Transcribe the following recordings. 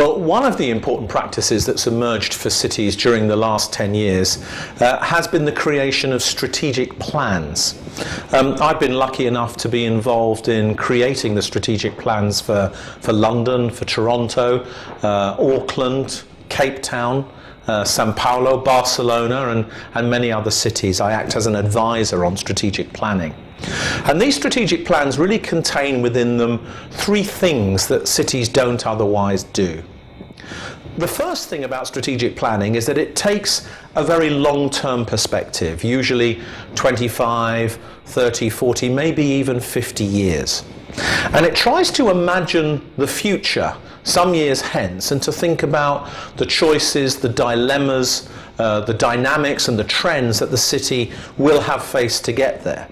Well, one of the important practices that's emerged for cities during the last 10 years has been the creation of strategic plans. I've been lucky enough to be involved in creating the strategic plans for London, for Toronto, Auckland, Cape Town, Sao Paulo, Barcelona, and many other cities. I act as an advisor on strategic planning. And these strategic plans really contain within them three things that cities don't otherwise do. The first thing about strategic planning is that it takes a very long-term perspective, usually 25, 30, 40, maybe even 50 years. And it tries to imagine the future some years hence and to think about the choices, the dilemmas, the dynamics and the trends that the city will have faced to get there.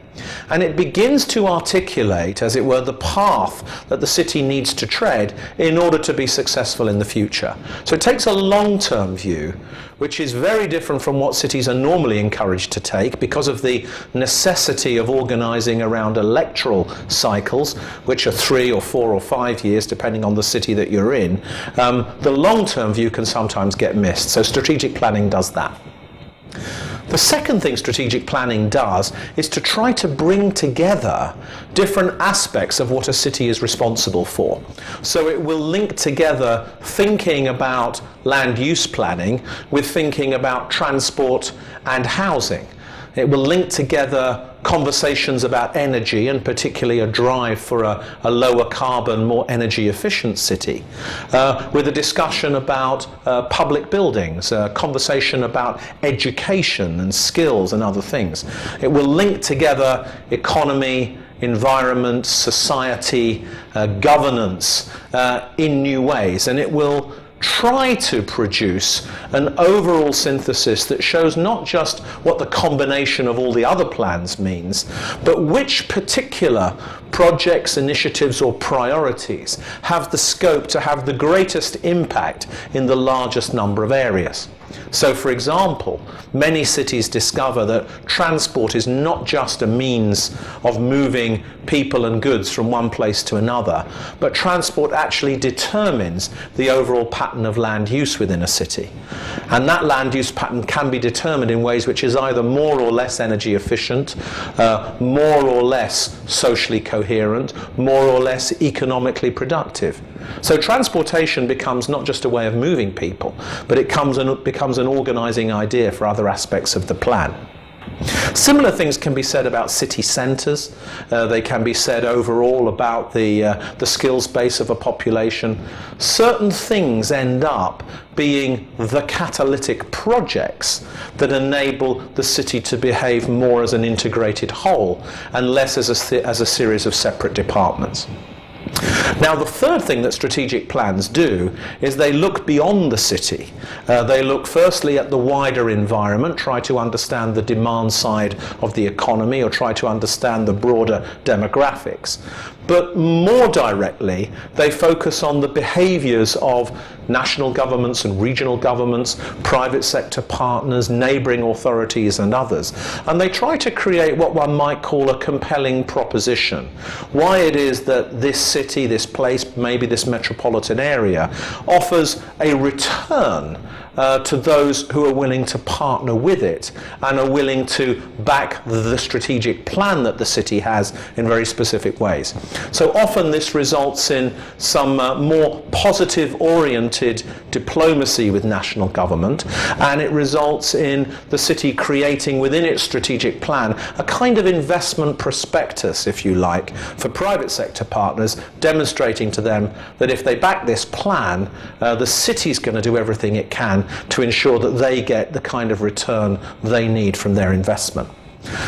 And it begins to articulate, as it were, the path that the city needs to tread in order to be successful in the future. So it takes a long-term view, which is very different from what cities are normally encouraged to take because of the necessity of organising around electoral cycles, which are 3 or 4 or 5 years, depending on the city that you're in. The long-term view can sometimes get missed, so strategic planning does that. The second thing strategic planning does is to try to bring together different aspects of what a city is responsible for. So it will link together thinking about land use planning with thinking about transport and housing. It will link together conversations about energy, and particularly a drive for a lower carbon, more energy efficient city, with a discussion about public buildings, a conversation about education and skills and other things. It will link together economy, environment, society, governance in new ways, and it will try to produce an overall synthesis that shows not just what the combination of all the other plans means, but which particular projects, initiatives or priorities have the scope to have the greatest impact in the largest number of areas. So, for example, many cities discover that transport is not just a means of moving people and goods from one place to another, but transport actually determines the overall pattern of land use within a city. And that land use pattern can be determined in ways which is either more or less energy efficient, more or less socially coherent, more or less economically productive. So transportation becomes not just a way of moving people, but it becomes an organising idea for other aspects of the plan. Similar things can be said about city centres. They can be said overall about the skills base of a population. Certain things end up being the catalytic projects that enable the city to behave more as an integrated whole and less as a series of separate departments. Now, the third thing that strategic plans do is they look beyond the city. They look firstly at the wider environment, try to understand the demand side of the economy or try to understand the broader demographics. But more directly, they focus on the behaviours of national governments and regional governments, private sector partners, neighbouring authorities and others. And they try to create what one might call a compelling proposition. Why it is that this city, this place, maybe this metropolitan area, offers a return to those who are willing to partner with it and are willing to back the strategic plan that the city has in very specific ways. So often this results in some more positive-oriented diplomacy with national government, and it results in the city creating within its strategic plan a kind of investment prospectus, if you like, for private sector partners, demonstrating to them that if they back this plan, the city's going to do everything it can to ensure that they get the kind of return they need from their investment.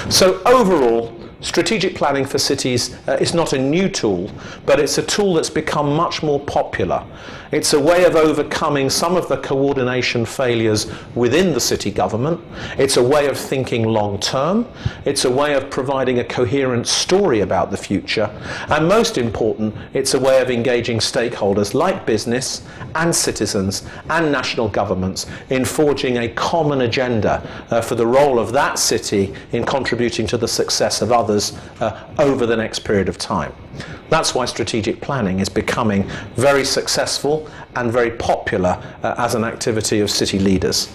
So overall, strategic planning for cities is not a new tool, but it's a tool that's become much more popular. It's a way of overcoming some of the coordination failures within the city government. It's a way of thinking long term. It's a way of providing a coherent story about the future. And most important, it's a way of engaging stakeholders like business and citizens and national governments in forging a common agenda for the role of that city in contributing to the success of others others over the next period of time. That's why strategic planning is becoming very successful and very popular as an activity of city leaders.